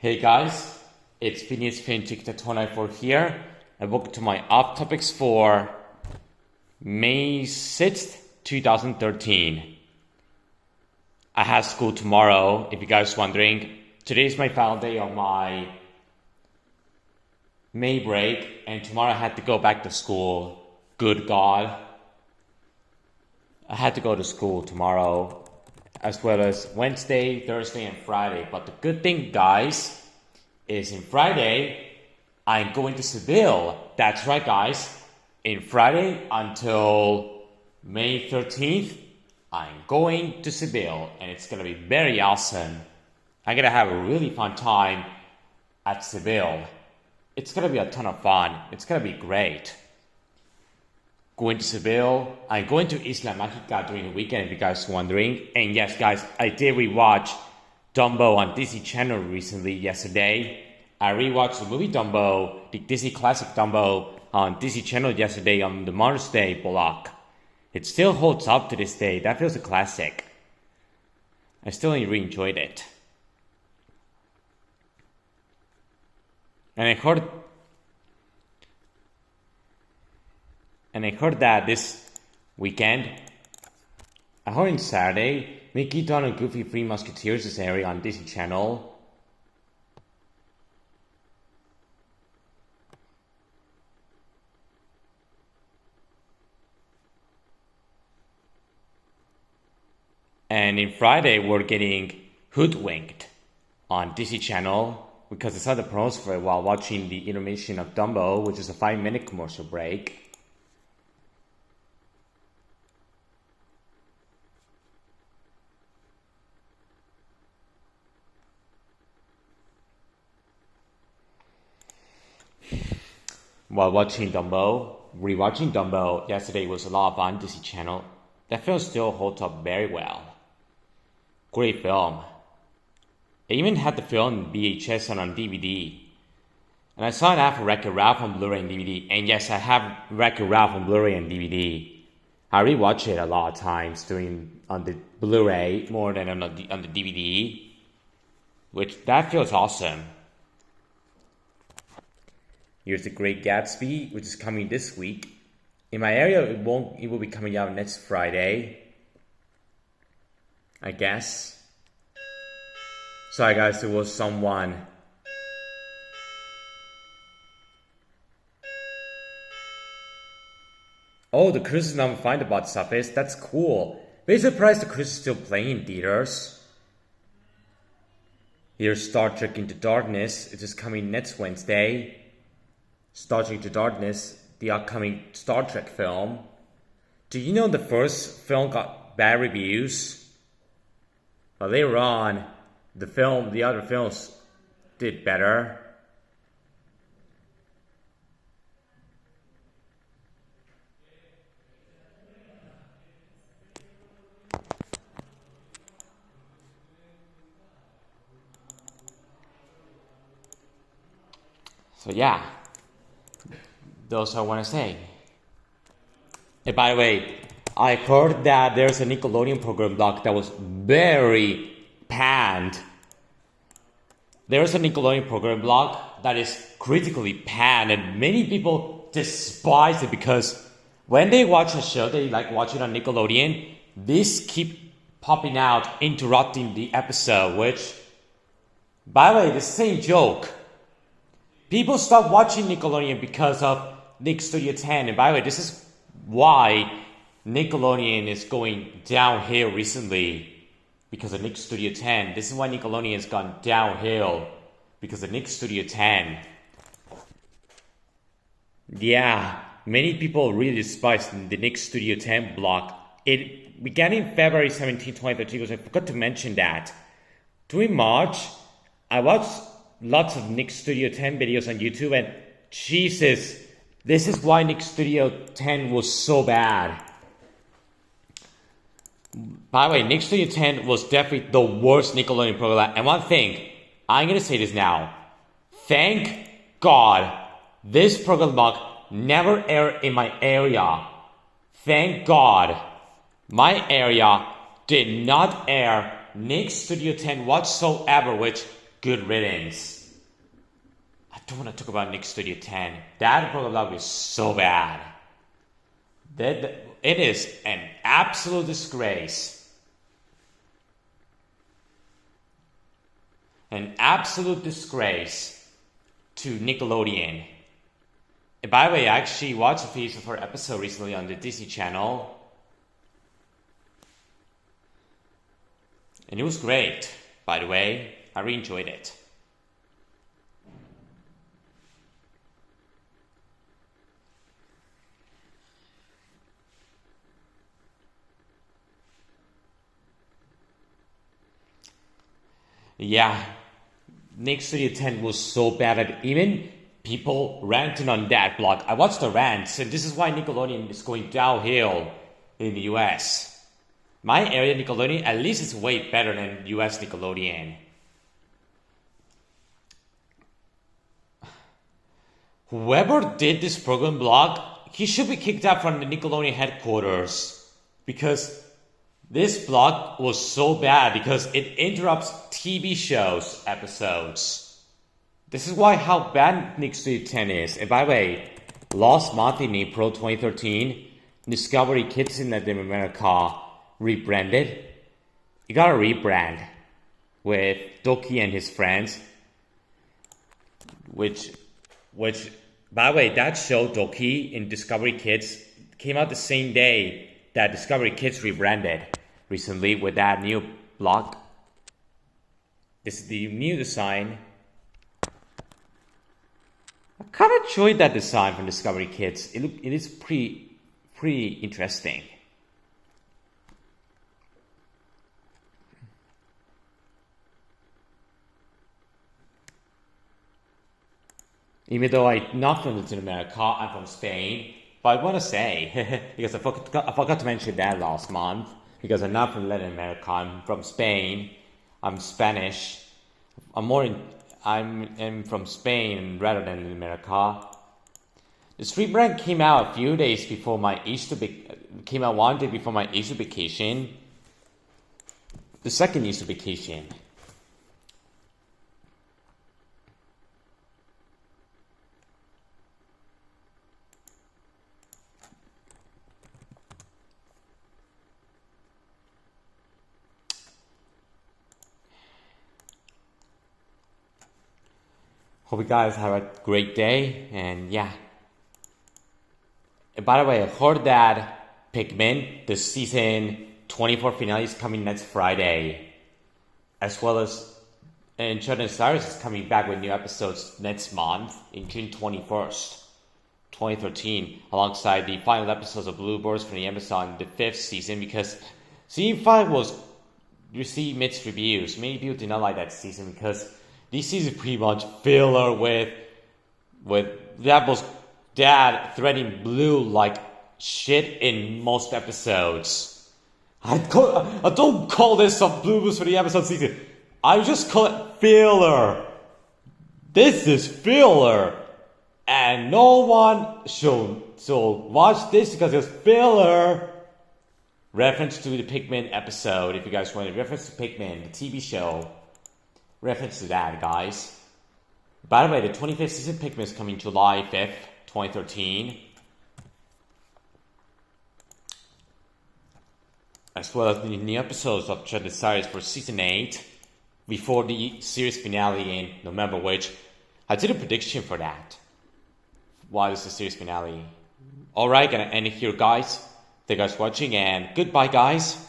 Hey guys, it's Phineas Finchick 294 here, and welcome to my Offtopics for May 6th, 2013. I have school tomorrow, if you guys are wondering. Today is my final day of my May break, and tomorrow I had to go back to school. Good God. I had to go to school tomorrow, as well as Wednesday, Thursday, and Friday. But the good thing, guys, is in Friday, I'm going to Seville. That's right, guys. In Friday until May 13th, I'm going to Seville, and it's going to be very awesome. I'm going to have a really fun time at Seville. It's going to be a ton of fun. It's going to be great. Going to Seville. I'm going to Isla Mágica during the weekend, if you guys are wondering. And yes, guys, I did rewatch Dumbo on Disney Channel recently, yesterday. I rewatched the movie Dumbo, the Disney classic Dumbo, on Disney Channel yesterday on the Mother's Day block. It still holds up to this day. That feels a classic. I still really enjoyed it. And I heard that this weekend, I heard on Saturday, Mickey, Donald, and Goofy Three Musketeers is airing on Disney Channel. And in Friday, we're getting Hoodwinked on Disney Channel because I saw the promos for it while watching the intermission of Dumbo, which is a 5-minute commercial break. While watching Dumbo, rewatching Dumbo yesterday was a lot of fun on Disney Channel. That film still holds up very well. Great film. I even had the film VHS and on DVD. And I saw it after Wreck-It Ralph on Blu-ray and DVD. And yes, I have Wreck-It Ralph on Blu-ray and DVD. I rewatch it a lot of times on the Blu-ray more than on the DVD. Which, that feels awesome. Here's The Great Gatsby, which is coming this week. In my area, it will be coming out next Friday, I guess. Sorry guys, there was someone. Oh, the cruise is not fine about stuff is. That's cool. Very surprised the cruise is still playing in theaters. Here's Star Trek Into Darkness. It is coming next Wednesday. Star Trek Into Darkness, the upcoming Star Trek film. Do you know the first film got bad reviews? But later on, the other films did better. So yeah. Those I want to say. And by the way, I heard that there's a Nickelodeon program block that was very panned. There's a Nickelodeon program block that is critically panned, and many people despise it because when they watch a show, they like watch it on Nickelodeon, these keep popping out, interrupting the episode, which, by the way, the same joke. People stop watching Nickelodeon because of Nick Studio 10. And by the way, this is why Nickelodeon is going downhill recently. Because of Nick Studio 10. This is why Nickelodeon has gone downhill. Because of Nick Studio 10. Yeah, many people really despise the Nick Studio 10 block. It began in February 17, 2013, because I forgot to mention that. During March, I watched lots of Nick Studio 10 videos on YouTube, and Jesus, this is why Nick Studio 10 was so bad. By the way, Nick Studio 10 was definitely the worst Nickelodeon program. And one thing, I'm going to say this now. Thank God this program block never aired in my area. Thank God my area did not air Nick Studio 10 whatsoever, which good riddance. I don't want to talk about Nick Studio 10. That program blog is so bad. It is an absolute disgrace. An absolute disgrace to Nickelodeon. And by the way, I actually watched a piece of her episode recently on the Disney Channel. And it was great, by the way. I really enjoyed it. Yeah, Nick Studio 10 was so bad that even people ranting on that blog. I watched the rants, and this is why Nickelodeon is going downhill in the US. My area Nickelodeon, at least it's way better than US Nickelodeon. Whoever did this program blog, he should be kicked out from the Nickelodeon headquarters. Because this blog was so bad because it interrupts TV shows episodes. This is why how bad Nick Studio 10 is. And by the way, last month in April 2013, Discovery Kids in Latin America rebranded. It got a rebrand with Doki and his friends. Which by the way, that show Doki in Discovery Kids came out the same day that Discovery Kids rebranded recently with that new blog. This is the new design. I kind of enjoyed that design from Discovery Kids. It is pretty interesting. Even though I'm not from Latin America, I'm from Spain. But I want to say, because I forgot to mention that last month, because I'm not from Latin America, I'm from Spain. I'm Spanish. I'm from Spain rather than America. This rebrand came out a few days before my came out one day before my Easter vacation. The second Easter vacation. Hope you guys have a great day, and yeah. And by the way, I heard that Pikmin, the season 24 finale is coming next Friday, as well as Children Cyrus is coming back with new episodes next month in June 21st, 2013, alongside the final episodes of Bluebirds from the Amazon, the 5th season, because season 5 received mixed reviews. Many people did not like that season because this season is pretty much filler with Devil's dad threatening Blue like shit in most episodes. I don't call this a Bluebirds for the episode season. I just call it filler. This is filler. And no one should watch this because it's filler. Reference to the Pikmin episode, if you guys want a reference to Pikmin, the TV show. Reference to that, guys. By the way, the 25th season Pikmin is coming July 5th, 2013. As well as the new episodes of Children Cyrus for season 8 before the series finale in November, which I did a prediction for that. Why is the series finale? Alright, gonna end it here, guys. Thank you guys for watching, and goodbye, guys.